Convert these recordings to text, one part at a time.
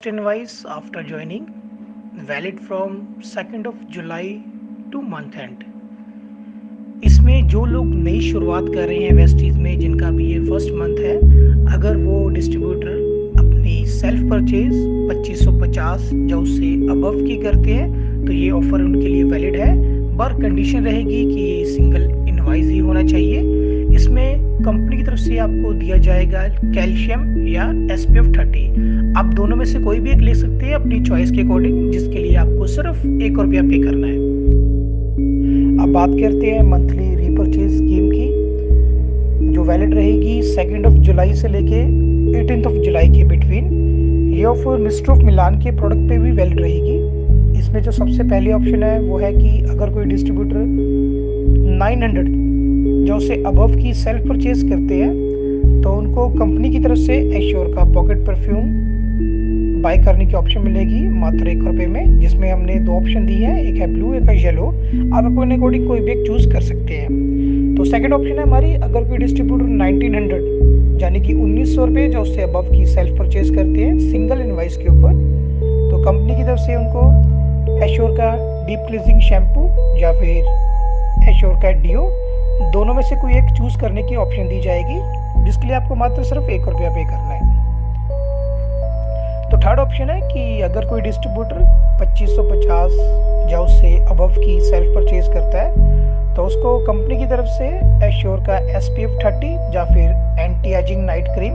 First invoice after joining, valid from 2nd of July to month end। इसमें जो लोग नई शुरुआत कर रहे हैं वेस्टीज में, जिनका भी ये फर्स्ट मंथ है, अगर वो डिस्ट्रीब्यूटर अपनी सेल्फ परचेज 2550 या उससे अबव की करते हैं तो ये ऑफर उनके लिए वैलिड है। पर कंडीशन रहेगी कि ये सिंगल इनवॉइस ही होना चाहिए। इसमें कंपनी की तरफ से आपको दिया जाएगा कैल्शियम या SPF 30। आप दोनों में से कोई भी एक ले सकते हैं अपनी चॉइस के अकॉर्डिंग, जिसके लिए आपको सिर्फ ₹1 पे करना है। अब बात करते हैं मंथली रीपर्चेज स्कीम की, जो वैलिड रहेगी 2nd ऑफ जुलाई से लेके 18th ऑफ जुलाई के बिटवीन। ये ऑफर मिस्टर ऑफ मिलान के प्रोडक्ट पे भी वैलिड रहेगी। इसमें जो सबसे पहले ऑप्शन है वो है कि अगर कोई डिस्ट्रीब्यूटर 900 जो से अबव की सेल्फ परचेज करते हैं तो उनको कंपनी की तरफ से एश्योर का पॉकेट परफ्यूम बाय करने की ऑप्शन मिलेगी मात्र ₹1 में, जिसमें हमने दो ऑप्शन दी है, एक है ब्लू एक है येलो। आप अपने अकॉर्डिंग कोई भी एक चूज कर सकते हैं। तो सेकंड ऑप्शन है हमारी, अगर कोई डिस्ट्रीब्यूटर 1900 यानी कि ₹1900 जो उससे अबव की सेल्फ परचेज करते हैं सिंगल इनवॉइस के ऊपर, तो कंपनी की तरफ से उनको एश्योर का डीप क्लींजिंग शैम्पू या फिर एश्योर का डियो, दोनों में से कोई एक चूज करने की ऑप्शन दी जाएगी, जिसके लिए आपको मात्र सिर्फ ₹1 पे करना है। तो थर्ड ऑप्शन है कि अगर कोई डिस्ट्रीब्यूटर 2550 या उससे अबव की सेल्फ परचेज करता है तो उसको कंपनी की तरफ से एश्योर का SPF 30 या फिर एंटी एजिंग नाइट क्रीम,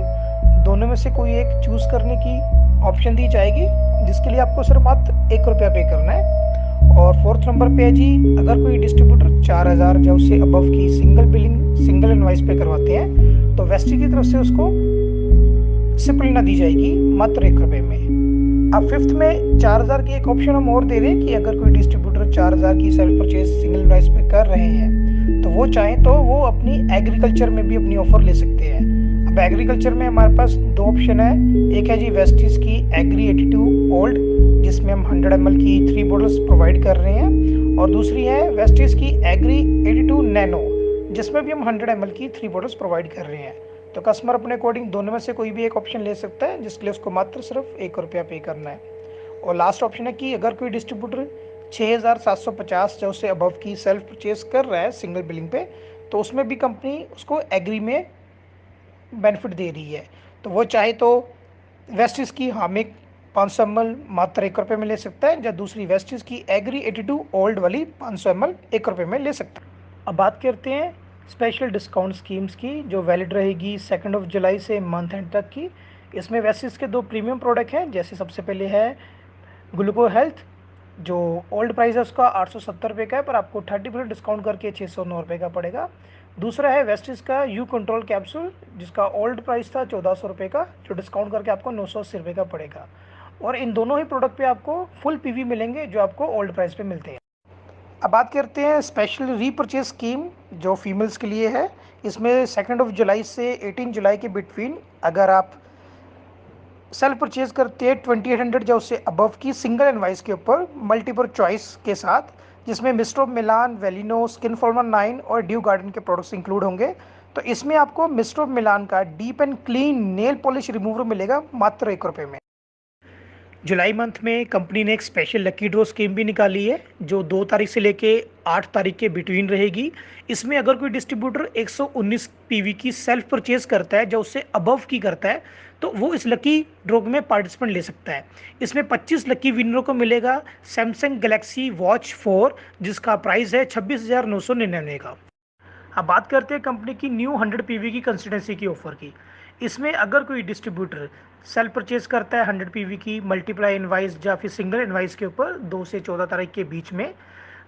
दोनों में से कोई एक चूज करने की ऑप्शन दी जाएगी, जिसके लिए आपको सिर्फ मात्र ₹1 पे करना है। और फोर्थ नंबर पे है जी, अगर कोई डिस्ट्रीब्यूटर 4000 या उससे अबव की सिंगल इनवॉइस पे करवाते हैं तो वेस्टी की तरफ से उसको सिपलिना दी जाएगी मात्र ₹1 में। अब फिफ्थ में 4000 की एक ऑप्शन हम और दे रहे हैं कि अगर कोई डिस्ट्रीब्यूटर 4000 की सेल्फ परचेज सिंगल इनवॉइस पे कर रहे हैं तो वो चाहें तो वो अपनी एग्रीकल्चर में भी अपनी ऑफर ले सकते हैं। अब एग्रीकल्चर में हमारे पास दो ऑप्शन है, एक है जी वेस्टीज की एग्री 82 ओल्ड, जिसमें हम 100 ml की 3 बॉटल्स प्रोवाइड कर रहे हैं, और दूसरी है वेस्टीज की एग्री 82 नैनो, जिसमें भी हम 100 ml की 3 बॉटल्स प्रोवाइड कर रहे हैं। तो कस्टमर अपने अकॉर्डिंग दोनों में से कोई भी एक ऑप्शन ले सकता है, जिसके लिए उसको मात्र सिर्फ ₹1 पे करना है। और लास्ट ऑप्शन है कि अगर कोई डिस्ट्रीब्यूटर 6750 या उससे अबव की सेल्फ परचेज कर रहा है सिंगल बिलिंग पे, तो उसमें भी कंपनी उसको एग्री में बेनिफिट दे रही है। तो वो चाहे तो वेस्टीज की हामिक 500 ml मात्र ₹1 में ले सकता है, या दूसरी वेस्टीज की एग्री 82 ओल्ड वाली 500 ml ₹1 में ले सकता है। अब बात करते हैं स्पेशल डिस्काउंट स्कीम्स की, जो वैलिड रहेगी 2nd ऑफ जुलाई से मंथ एंड तक की। इसमें वेस्टीज के दो प्रीमियम प्रोडक्ट हैं, जैसे सबसे पहले है ग्लूको हेल्थ, जो ओल्ड प्राइस है उसका ₹870 का है, पर आपको 30% डिस्काउंट करके ₹609 का पड़ेगा। दूसरा है वेस्टीज का यू कंट्रोल कैप्सूल, जिसका ओल्ड प्राइस था ₹1400 का, जो डिस्काउंट करके आपको ₹980 का पड़ेगा। और इन दोनों ही प्रोडक्ट पे आपको फुल PV मिलेंगे, जो आपको ओल्ड प्राइस पे मिलते हैं। अब बात करते हैं स्पेशल रीपर्चेज स्कीम, जो फीमेल्स के लिए है। इसमें 2nd ऑफ जुलाई से 18 जुलाई के बिटवीन अगर आप सेल्फ परचेज करते हैं 2800 या उससे अबव की सिंगल इनवॉइस के ऊपर मल्टीपल चॉइस के साथ, जिसमें mister of Milan, Velino, skin former 9 और ड्यू गार्डन के प्रोडक्ट्स इंक्लूड होंगे, तो इसमें आपको मिस्टर ऑफ मिलान का deep and clean nail polish remover मिलेगा मात्र ₹1 में। जुलाई मंथ में कंपनी ने एक स्पेशल लकी ड्रॉ स्कीम भी निकाली है, जो 2 तारीख से लेके 8 तारीख के बिटवीन रहेगी। इसमें अगर कोई डिस्ट्रीब्यूटर 119 PV की सेल्फ परचेज करता है, जो उससे अबव की करता है, तो वो इस लकी ड्रॉ में पार्टिसिपेंट ले सकता है। इसमें 25 लकी विनरों को मिलेगा सैमसंग गैलेक्सी वॉच 4, जिसका प्राइस है 26,999 का। अब बात करते हैं कंपनी की न्यू 100 PV की कंसिस्टेंसी की ऑफर की। इसमें अगर कोई डिस्ट्रीब्यूटर सेल्फ परचेज करता है 100 PV की मल्टीप्लाई इनवाइस या फिर सिंगल इनवाइस के ऊपर 2 से 14 तारीख के बीच में,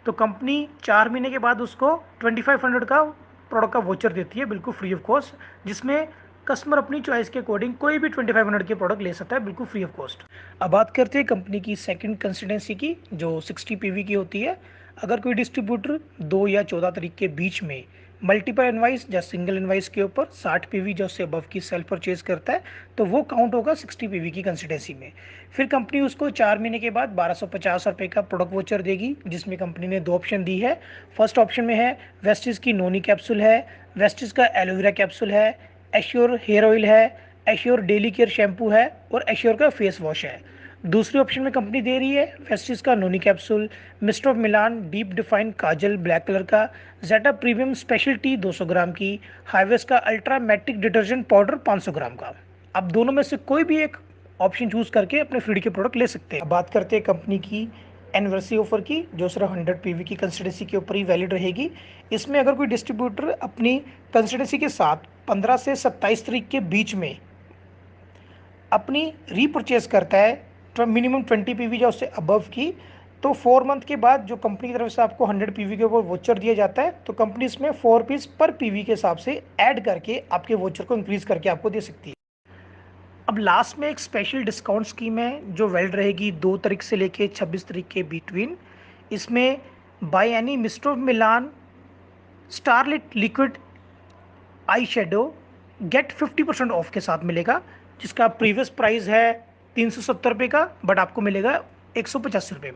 तो कंपनी 4 महीने के बाद उसको 2500 का प्रोडक्ट का वोचर देती है, बिल्कुल फ्री ऑफ कॉस्ट, जिसमें कस्टमर अपनी चॉइस के अकॉर्डिंग कोई भी 2500 के प्रोडक्ट ले सकता है, बिल्कुल फ्री ऑफ कॉस्ट। अब बात करते हैं कंपनी की सेकंड कंसिस्टेंसी की, जो 60 PV की होती है। अगर कोई डिस्ट्रीब्यूटर 2 या 14 तारीख के बीच में मल्टीपल इनवाइस या सिंगल इनवाइस के ऊपर 60 PV जो उससे अबव की सेल्फ परचेज करता है, तो वो काउंट होगा 60 PV की कंसिस्टेंसी में। फिर कंपनी उसको 4 महीने के बाद ₹1250 का प्रोडक्ट वोचर देगी, जिसमें कंपनी ने दो ऑप्शन दी है। फर्स्ट ऑप्शन में है वेस्टीज की नोनी कैप्सूल है, वेस्टीज का एलोवेरा कैप्सूल है, एश्योर हेयर ऑयल है, एश्योर डेली केयर शैम्पू है और एश्योर का फेस वॉश है। दूसरे ऑप्शन में कंपनी दे रही है वेस्टिज का noni capsule, mister of Milan deep define kajal black colour का, Zeta premium special tea 200 gram की, हाईवेस का ultra matic detergent powder 500 gram का। आप दोनों में से कोई भी एक ऑप्शन चूज करके अपने फ्रीड के प्रोडक्ट ले सकते हैं। अब बात करते हैं कंपनी की एनिवर्सरी ऑफर की, जो सिर्फ 100 पीवी की कंसिस्टेंसी के ऊपर ही वैलिड रहेगी। इसमें अगर कोई डिस्ट्रीब्यूटर अपनी कंसिस्टेंसी के साथ 15 से 27 तारीख के बीच में अपनी रीपरचेज करता है मिनिमम 20 पीवी या उससे अबव की, तो 4 मंथ के बाद जो कंपनी की तरफ से आपको 100 पीवी के ऊपर वोचर दिया जाता है, तो कंपनी इसमें 4 पीस पर पीवी के हिसाब से ऐड करके आपके वोचर को इंक्रीज करके आपको दे सकती है। अब लास्ट में एक स्पेशल डिस्काउंट स्कीम है जो वैलिड रहेगी 2 तारीख से लेके 26 तारीख के बिटवीन। इसमें buy any mister of Milan starlit liquid eye shadow get 50% off के साथ मिलेगा, जिसका प्रीवियस प्राइस है 370 रुपये का, बट आपको मिलेगा 185 रुपये में।